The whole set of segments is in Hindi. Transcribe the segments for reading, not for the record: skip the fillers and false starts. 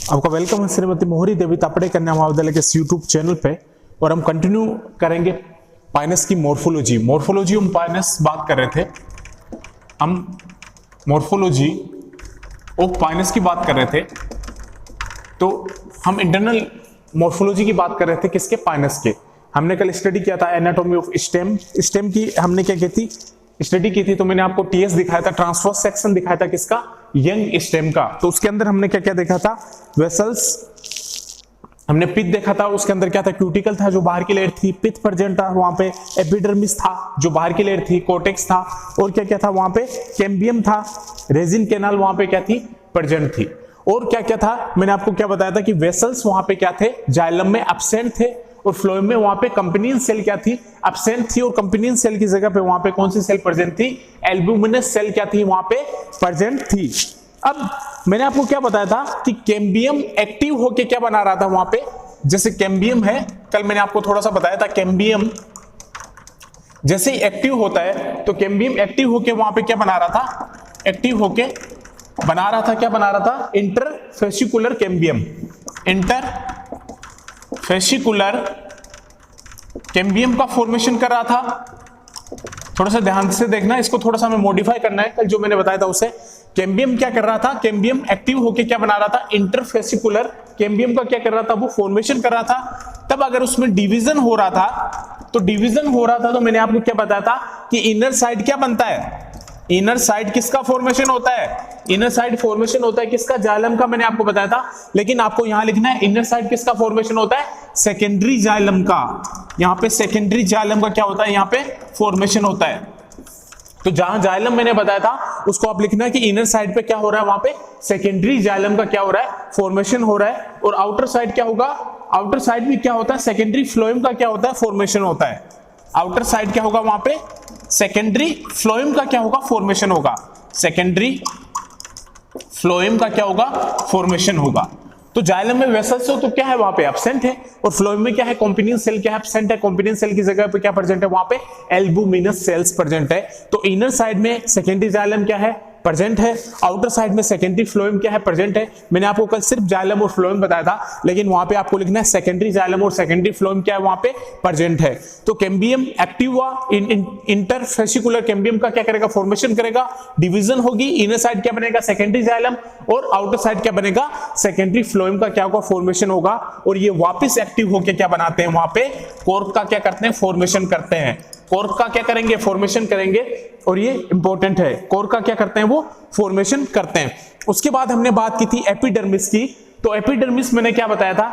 आपका वेलकम है श्रीमती मोहरी देवी तापड़े कन्या महाविद्यालय के यूट्यूब चैनल पे। और हम कंटिन्यू करेंगे पाइनस की मॉर्फोलॉजी हम पाइनस बात कर रहे थे। हम मॉर्फोलॉजी ऑफ पाइनस की बात कर रहे थे, तो हम इंटरनल मॉर्फोलॉजी की बात कर रहे थे किसके, पाइनस के। हमने कल स्टडी किया था एनाटॉमी ऑफ स्टेम की हमने क्या की थी, स्टडी की थी। तो मैंने आपको टीएस दिखाया था, ट्रांसवर्स सेक्शन दिखाया था किसका, यंग स्टेम का। तो उसके अंदर हमने क्या क्या देखा था, वेसल्स, हमने पिथ देखा था। उसके अंदर क्या था, क्यूटिकल था जो बाहर की लेयर थी, पिथ प्रेजेंट था वहां पे, एपिडर्मिस था जो बाहर की लेयर थी, कोर्टेक्स था, और क्या क्या था वहां पे, कैम्बियम था, रेजिन कैनाल वहां पे क्या थी, प्रेजेंट थी। और क्या क्या था, मैंने आपको क्या बताया था कि वेसल्स वहां पे क्या थे, जाइलम में एब्सेंट थे, और फ्लोएम में वहां पे कंपेनियन सेल क्या थी, एब्सेंट थी, और कंपेनियन सेल की जगह पे वहां पे कौन सी सेल प्रेजेंट थी, एल्ब्यूमिनस सेल क्या थी वहां पे प्रेजेंट थी। अब मैंने आपको क्या बताया था कि कैम्बियम एक्टिव होके क्या बना रहा था वहां पे, जैसे कैम्बियम है, कल मैंने आपको थोड़ा सा बताया था, कैम्बियम जैसे ही एक्टिव होता है तो कैम्बियम एक्टिव होके वहां पे क्या बना रहा था, एक्टिव होके बना रहा था, क्या बना रहा था, इंटरफेसिकुलर कैम्बियम, इंटरफेसिकुलर कैम्बियम का फॉर्मेशन कर रहा था। थोड़ा सा ध्यान से देखना, इसको थोड़ा सा हमें मॉडिफाई करना है, कल जो मैंने बताया था उसे। कैम्बियम क्या कर रहा था, कैम्बियम एक्टिव होके क्या बना रहा था, इंटरफेसिकुलर कैम्बियम का क्या कर रहा था, वो फॉर्मेशन कर रहा था। तब अगर उसमें डिवीजन हो रहा था, तो डिवीजन हो रहा था तो मैंने आपको क्या बताया था कि इनर साइड क्या बनता है, इनर साइड किसका फॉर्मेशन होता है, इनर साइड फॉर्मेशन होता है किसका, जाइलम का, मैंने आपको बताया था। लेकिन आपको यहां लिखना है इनर साइड किसका फॉर्मेशन होता है, सेकेंडरी जाइलम का। यहां पे सेकेंडरी जाइलम का क्या होता है, यहां पे फॉर्मेशन होता है। तो जहां जाइलम मैंने बताया था उसको आप लिखना है कि इनर साइड पे क्या हो रहा है, वहां पे सेकेंडरी जाइलम का क्या हो रहा है, फॉर्मेशन हो रहा है। और आउटर साइड क्या होगा, आउटर साइड में क्या होता है, सेकेंडरी फ्लोएम का क्या होता है, फॉर्मेशन होता है। आउटर साइड क्या होगा वहां पे, सेकेंडरी फ्लोएम का क्या होगा, फॉर्मेशन होगा, सेकेंडरी फ्लोएम का क्या होगा, फॉर्मेशन होगा। तो जाइलम में वेसल्स हो तो क्या है वहां पे, एब्सेंट है, और फ्लोएम में क्या है, कॉम्पिनियन सेल क्या है, एब्सेंट है। कॉम्पिनियन सेल की जगह पे क्या प्रेजेंट है वहां पे, एल्ब्यूमिनस सेल्स प्रेजेंट है। तो इनर साइड में सेकेंडरी जाइलम क्या है, प्रेजेंट है, आउटर साइड में सेकेंडरी फ्लोएम क्या है, प्रेजेंट है। मैंने आपको कल सिर्फ जाइलम और फ्लोएम बताया था, लेकिन वहां पे आपको लिखना है सेकेंडरी जाइलम और सेकेंडरी फ्लोएम क्या है वहां पे, प्रेजेंट है। तो कैम्बियम एक्टिव हुआ, इंटरफेसिकुलर कैम्बियम का क्या करेगा, फॉर्मेशन करेगा, डिवीजन होगी, इनर साइड क्या बनेगा, सेकेंडरी जाइलम, और आउटर साइड क्या बनेगा, सेकेंडरी फ्लोएम का क्या होगा, फॉर्मेशन होगा। और ये वापस एक्टिव होकर क्या बनाते हैं वहां पे, कॉर्क का क्या करते हैं, फॉर्मेशन करते हैं। कॉर्क का क्या करेंगे, फॉर्मेशन करेंगे, और ये इंपॉर्टेंट है, कॉर्क का क्या करते हैं, वो फॉर्मेशन करते हैं। उसके बाद हमने बात की थी एपिडर्मिस की। तो एपिडर्मिस मैंने क्या बताया था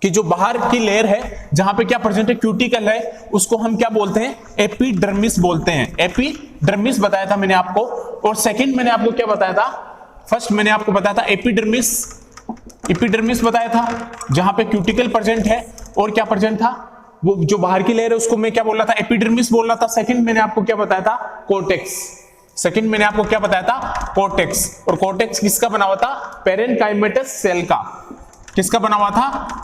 कि जो बाहर की लेयर है जहां पे क्या प्रेजेंट है, क्यूटिकल है, उसको हम क्या बोलते हैं, एपिडर्मिस बोलते हैं। एपिडर्मिस बताया था मैंने आपको। और सेकंड मैंने आपको क्या बताया था, फर्स्ट मैंने आपको बताया था एपिडर्मिस, एपिडर्मिस बताया था जहां पे क्यूटिकल प्रेजेंट है, और क्या प्रेजेंट था, वो जो बाहर की लेयर है उसको मैं क्या बोल रहा था, एपिडर्मिस बोल रहा था। सेकंड मैंने आपको क्या बताया था, कोर्टेक्स। सेकंड मैंने आपको क्या बताया था, कोर्टेक्स। और कोर्टेक्स किसका बना हुआ था, पेरेनकाइमेटस सेल का। किसका बना हुआ था,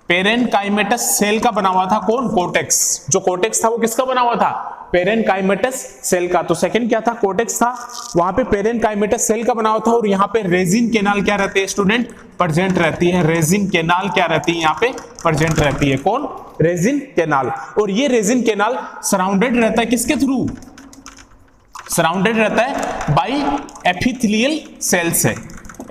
पेरेनकाइमेटस सेल का बना हुआ था, कौन, कोर्टेक्स। जो कोर्टेक्स था वो किसका बना हुआ था, पेरेनकाइमेटस सेल का। तो सेकंड क्या था, कोर्टेक्स था, वहां पे पेरेनकाइमेटस सेल का बना हुआ था। और यहाँ पे रेजिन कैनाल क्या रहती है स्टूडेंट, प्रेजेंट रहती है। रेजिन कैनाल क्या रहती है, यहाँ पे प्रेजेंट रहती है, कौन, रेजिन कैनाल। और ये रेजिन कैनाल सराउंडेड रहता है किसके थ्रू, सराउंडेड रहता है बाई एपिथेलियल सेल से।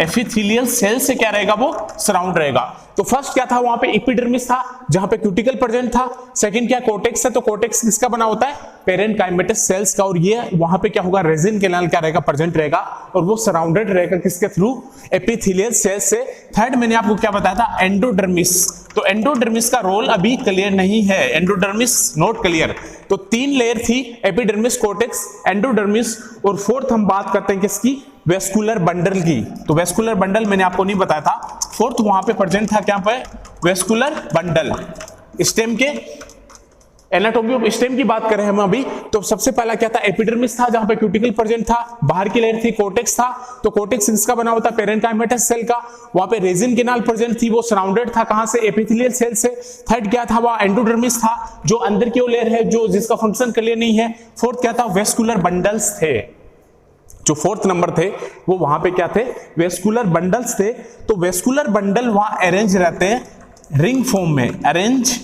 एपिथेलियल सेल से क्या रहेगा, वो सराउंड रहेगा। तो फर्स्ट क्या था, वहां पे एपिडर्मिस था जहां पे क्यूटिकल प्रेजेंट था। सेकंड क्या, कोर्टेक्स है, तो कोर्टेक्स किसका बना होता है, पेरेनकाइमेटस सेल्स का। और ये वहां पे क्या होगा, रेजिन कैनाल क्या रहेगा, प्रेजेंट रहेगा, और वो सराउंडेड रहेगा किसके थ्रू, एपिथेलियल सेल से। थर्ड मैंने आपको क्या बताया था, एंडोडर्मिस। तो एंडोडर्मिस का रोल अभी क्लियर नहीं है, एंडोडर्मिस नॉट क्लियर। तो तीन लेयर थी, एपिडर्मिस, कोर्टेक्स, एंडोडर्मिस। और फोर्थ हम बात करते हैं किसकी, वेस्कुलर बंडल की। तो वेस्कुलर बंडल मैंने आपको नहीं बताया था, फोर्थ वहां पे प्रेजेंट था, क्या पे, वेस्कुलर बंडल। स्टेम के एनाटॉमी ऑफ स्टेम की बात करें हम अभी, तो सबसे पहला क्या था, एपिडर्मिस था जहां पे क्यूटिकल प्रेजेंट था, बाहर की लेयर थी, कोर्टेक्स था। तो कोर्टेक्स किसका बना होता है, पेरेनकाइमेटस सेल का। वहां पे रेजिन कैनाल प्रेजेंट थी, वो सराउंडेड था कहां से, एपिथेलियल सेल से। थर्ड क्या था, वह एंडोडर्मिस था जो अंदर की लेयर है, जो जिसका फंक्शन क्लियर नहीं है। फोर्थ क्या था, वेस्कुलर बंडल्स थे। जो फोर्थ नंबर थे वो वहां पे क्या थे, वेस्कुलर बंडल्स थे। तो वेस्कुलर बंडल वहां अरेंज रहते हैं रिंग फॉर्म में, arrange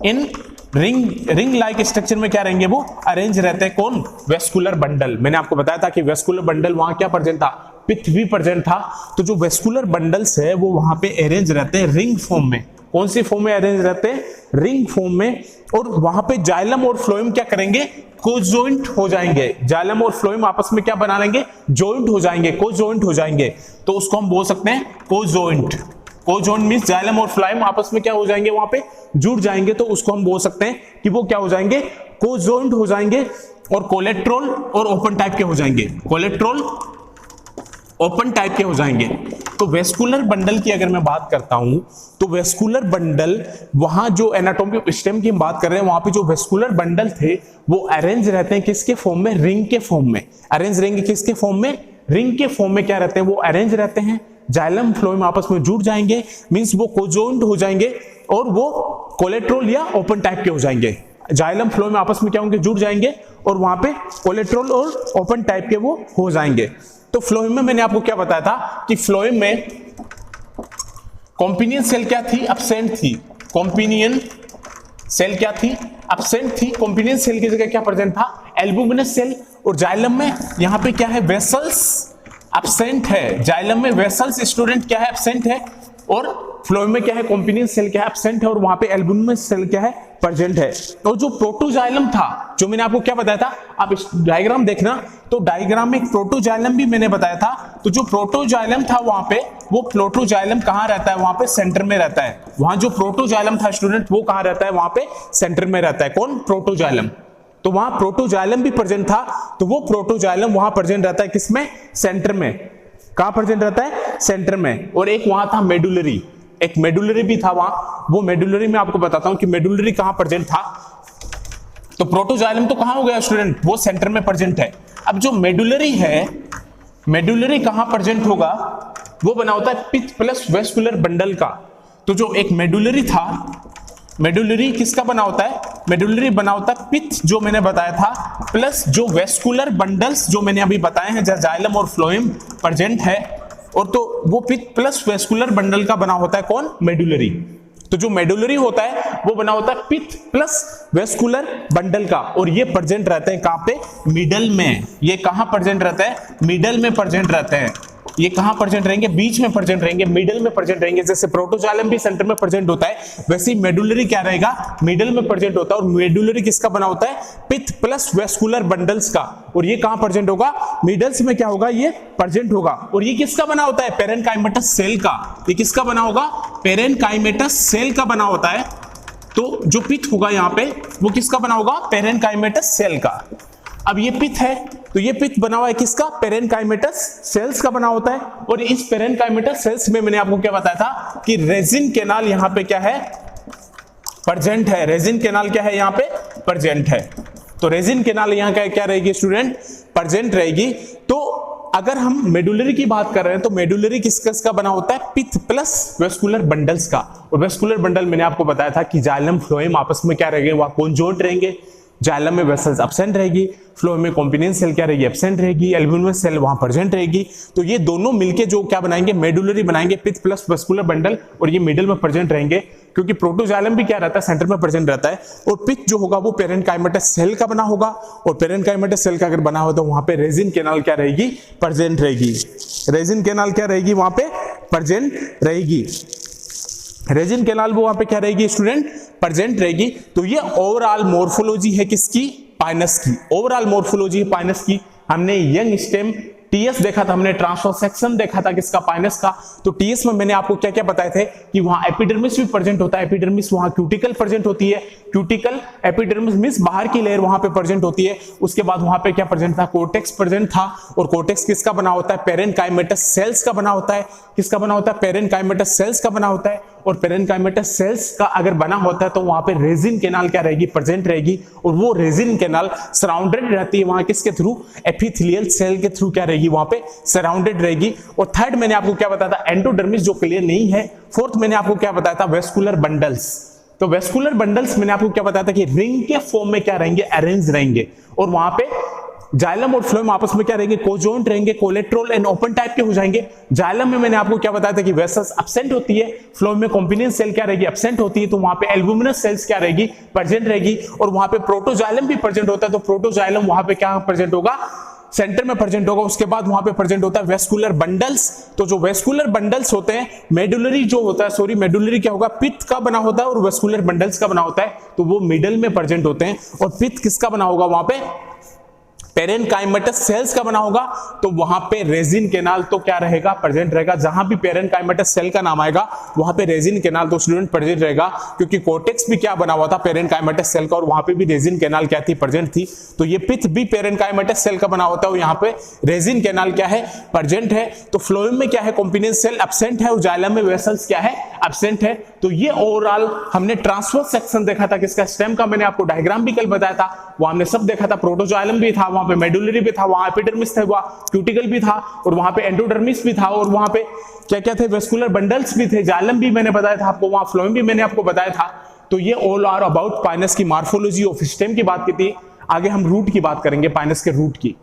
in ring like structure में क्या रहेंगे, वो अरेंज रहते हैं। कौन, वेस्कुलर बंडल। मैंने आपको बताया था कि वेस्कुलर बंडल वहां क्या प्रेजेंट था, पित्त भी प्रेजेंट था। तो जो वेस्कुलर बंडल्स है वो वहां पे अरेंज रहते हैं रिंग फॉर्म में। कौन सी फॉर्म में अरेंज रहते हैं, रिंग फॉर्म में। और वहां पे जाइलम और फ्लोएम क्या करेंगे, कोजॉइंट हो जाएंगे। जाइलम और फ्लोएम आपस में क्या बना लेंगे, जॉइंट हो जाएंगे, कोजॉइंट हो जाएंगे। तो उसको हम बोल सकते हैं कोजॉइंट। कोजॉइंट मींस जाइलम और फ्लोएम आपस में क्या हो जाएंगे, वहां पे जुड़ जाएंगे। तो उसको हम बोल सकते हैं कि वो क्या हो जाएंगे, कोजॉइंट हो जाएंगे। और कोलेट्रोल और ओपन टाइप के हो जाएंगे, कोलेट्रोल ओपन टाइप के हो जाएंगे। तो वेस्कुलर बंडल की अगर मैं बात करता हूं तो वेस्कुलर बंडल वहां जो एनाटॉमी ऑफ स्टेम की हम बात कर रहे हैं, वहां पे जो वेस्कुलर बंडल थे वो अरेंज रहते हैं किसके फॉर्म में, रिंग के फॉर्म में। अरेंज रहेंगे किसके फॉर्म में, रिंग के फॉर्म में क्या रहते हैं, वो अरेंज रहते हैं। जाइलम फ्लोएम आपस में जुड़ जाएंगे, मींस वो कोजॉइंट हो जाएंगे और वो कोलेट्रोल या ओपन टाइप के हो जाएंगे। जाइलम फ्लोएम आपस में क्या होंगे, जुड़ जाएंगे और वहां पे कोलेट्रोल और ओपन टाइप के वो हो जाएंगे। तो फ्लोएम में मैंने आपको क्या बताया था कि फ्लोएम में कॉम्पिनियन सेल क्या थी, एब्सेंट थी। कॉम्पिनियन सेल क्या थी, एब्सेंट थी। कॉम्पिनियन सेल की जगह क्या प्रेजेंट था, एल्बुमिनस सेल। और जाइलम में यहां पे क्या है, वेसल्स एब्सेंट है। जाइलम में वेसल्स स्टूडेंट क्या है, एब्सेंट है। और फ्लोएम में क्या है, कॉम्पिनियन सेल क्या है, एब्सेंट है। और वहां पे एल्बुमिनस सेल क्या है, प्रेजेंट है। और जो प्रोटोजाइलम था, जो मैंने आपको क्या बताया था, आप इस डायग्राम देखना, तो डायग्राम में एक प्रोटोजाइलम भी मैंने बताया था। तो जो प्रोटोजाइलम था वहां पे, वो प्रोटोजाइलम कहां रहता है, वहां पे सेंटर में रहता है। वहां जो प्रोटोजाइलम था स्टूडेंट, वो कहां रहता है, वहां पे सेंटर में रहता है। कौन, प्रोटोजाइलम। तो वहां प्रोटोजाइलम भी प्रेजेंट था। तो वो प्रोटोजाइलम वहां प्रेजेंट रहता है किसमें, सेंटर में। कहां प्रेजेंट रहता है, सेंटर में। और एक वहां था मेडुलरी, एक मेडुलरी भी था वहां। वो मेडुलरी में आपको बताता हूं कि मेडुलरी कहां प्रेजेंट था। तो प्रोटोजाइलम तो कहां हो गया स्टूडेंट, वो सेंटर में प्रेजेंट है। अब जो मेडुलरी है, मेडुलरी कहां प्रेजेंट होगा, वो बना होता है पित्त प्लस वेस्कुलर बंडल का। तो जो एक मेडुलरी था, मेडुलरी किसका बना होता है, मेडुलरी बना होता है पित्त, जो मैंने बताया था, प्लस जो वेस्कुलर बंडल्स जो मैंने अभी बताए हैं, जहां जाइलम और फ्लोएम प्रेजेंट है। और तो वो पित्त प्लस वेस्कुलर बंडल का बना होता है कौन, मेडुलरी। तो जो मेडुलरी होता है वो बना होता है पित्त प्लस वेस्कुलर बंडल का। और ये प्रेजेंट रहते हैं कहां पे, मिडल में। ये कहां प्रेजेंट रहता है, मिडल में प्रेजेंट रहते हैं। ये कहां प्रेजेंट रहेंगे, बीच में प्रेजेंट रहेंगे, मिडल में प्रेजेंट रहेंगे। जैसे प्रोटोजाइलम भी सेंटर में प्रेजेंट होता है, वैसे ही मेडुलरी क्या रहेगा, मिडल में प्रेजेंट होता है। और मेडुलरी किसका बना होता है, पित्त प्लस वेस्कुलर बंडल्स का। और ये कहां प्रेजेंट होगा, मिडल्स में क्या होगा, ये प्रेजेंट होगा। और ये किसका बना होता है, पेरेन्काइमेटस सेल का। ये किसका बना होगा, पेरेन्काइमेटस सेल का बना होता है। तो जो पित्त होगा यहां पे, वो किसका बना होगा, पेरेन्काइमेटस सेल का। अब ये पित्त है, तो ये पित्त बना हुआ है किसका, पेरेन्काइमेटस सेल्स का बना होता है। और इस पेरेन्काइमेटस सेल्स में मैंने आपको क्या बताया था कि रेजिन कैनाल यहां पे क्या है, प्रेजेंट है। रेजिन कैनाल क्या है, यहां पे प्रेजेंट है। तो रेजिन कैनाल यहां का क्या रहेगी स्टूडेंट, प्रेजेंट रहेगी। तो अगर हम मेडुलरी की बात कर रहे हैं तो मेडुलरी किसका बना होता है, पित्त प्लस वेस्कुलर बंडल्स का। और वेस्कुलर बंडल मैंने आपको बताया था कि जाइलम फ्लोएम आपस में क्या रहेंगे, वहां कोंजोइंट रहेंगे। जाइलम में वेसल्स एब्सेंट रहेगी, फ्लोएम में कॉम्पिनियन सेल क्या रहेगी, एब्सेंट रहेगी, एल्बुमिनस सेल वहां प्रेजेंट रहेगी। तो ये दोनों मिलके जो क्या बनाएंगे, मेडुलरी बनाएंगे, पित्त प्लस वेस्कुलर बंडल। और ये मिडिल में प्रेजेंट रहेंगे, क्योंकि प्रोटोजाइलम भी क्या रहता है, सेंटर में प्रेजेंट रहता है। और पित्त जो होगा वो पेरेन्काइमेटस सेल का बना होगा। और पेरेन्काइमेटस सेल का अगर बना हो तो वहां पे रेजिन कैनाल क्या रहेगी, प्रेजेंट रहेगी। रेजिन कैनाल क्या रहेगी, वहां पे प्रेजेंट रहेगी। रेजिन कैनाल वो वहां पे क्या रहेगी स्टूडेंट, प्रेजेंट रहेगी। तो ये ओवरऑल मॉर्फोलॉजी है किसकी, पाइनस की। ओवरऑल मॉर्फोलॉजी है पाइनस की। हमने यंग स्टेम टीएस देखा था, हमने ट्रांसफर सेक्शन देखा था किसका, पाइनस का। तो टीएस में मैंने आपको क्या क्या बताए थे कि वहां एपिडर्मिस भी प्रेजेंट होता है। एपिडर्मिस वहां क्यूटिकल प्रेजेंट होती है। क्यूटिकल एपिडर्मिस मींस बाहर की लेयर वहां पे प्रेजेंट होती है। उसके बाद वहां पे क्या प्रेजेंट था, कोर्टेक्स प्रेजेंट था। और कोर्टेक्स किसका बना होता है, पेरेन्काइमेटस सेल्स का बना होता है। किसका बना होता है, पेरेन्काइमेटस सेल्स का बना होता है। और पेरेन्काइमेटस सेल्स का अगर बना होता है तो वहां पे रेजिन कैनाल क्या रहेगी, प्रेजेंट रहेगी। और वो रेजिन कैनाल सराउंडेड रहती है वहां किसके थ्रू, एपिथेलियल सेल के थ्रू क्या रहेगी, वहां पे सराउंडेड रहेगी। और थर्ड मैंने आपको क्या बताया था, एंडोडर्मिस जो क्लियर नहीं है। फोर्थ मैंने आपको क्या बताया था, वेस्कुलर बंडल्स। तो वेस्कुलर बंडल्स मैंने आपको क्या बताया था कि रिंग के फॉर्म में क्या रहेंगे, अरेंज रहेंगे। और वहां पे जाइलम और फ्लोएम आपस में क्या रहेंगे, कोजॉइंट रहेंगे, कोलेट्रल एंड ओपन टाइप के हो जाएंगे। जाइलम में मैंने आपको क्या बताया था कि वेसल्स एब्सेंट होती है, फ्लोएम में कॉम्बिनेंट सेल क्या रहेगी, एब्सेंट होती है, तो वहां पे एल्बुमिनस सेल्स क्या रहेगी, प्रेजेंट रहेगी। और वहां पे प्रोटोजाइलम भी प्रेजेंट होता है, तो प्रोटोजाइलम वहां पे क्या प्रेजेंट होगा, सेंटर में प्रेजेंट होगा। उसके बाद वहां पे प्रेजेंट होता है वेस्कुलर बंडल्स। तो जो वेस्कुलर बंडल्स होते हैं, मेडुलरी जो होता है, सॉरी मेडुलरी क्या होगा, पित्त का बना होता है, और वेस्कुलर बंडल्स का बना होता है, तो वो मिडल में प्रेजेंट होते हैं। और पित्त किसका बना होगा, वहां पे पेरेनकाइमेटस सेल्स का बना होगा, तो वहां पे रेजिन केनाल तो क्या रहेगा, प्रेजेंट रहेगा। जहां भी पेरेनकाइमेटस सेल का नाम आएगा वहां पे रेजिन केनाल तो स्टूडेंट प्रेजेंट रहेगा, क्योंकि कोर्टेक्स भी क्या बना हुआ था, पेरेनकाइमेटस सेल का, और वहां पे भी रेजिन केनाल क्या थी, प्रेजेंट थी। तो ये पित्त भी पेरेनकाइमेटस सेल का बना होता है, और यहाँ पे रेजिन केनाल क्या है, प्रेजेंट है। तो फ्लोएम में क्या है, कॉम्बिनेंट सेल एब्सेंट है, और जाइलम में वेसल्स क्या है, एब्सेंट है। तो ये ओवरऑल हमने ट्रांसवर्स सेक्शन देखा था, किसका, स्टेम का। मैंने आपको डायग्राम भी कल बताया था, वो हमने सब देखा था। प्रोटोजाइलम भी था, वहां पे मेडुलरी भी था, वहां एपिडर्मिस था, वहां क्यूटिकल भी था, और वहां पे एंडोडर्मिस भी था, और वहां पे क्या क्या थे, वेस्कुलर बंडल्स भी थे, जाइलम भी मैंने बताया था आपको, वहां फ्लोएम भी मैंने आपको बताया था। तो ये ऑल आर अबाउट पाइनस की मॉर्फोलॉजी ऑफ स्टेम की बात की थी। आगे हम रूट की बात करेंगे, पाइनस के रूट की।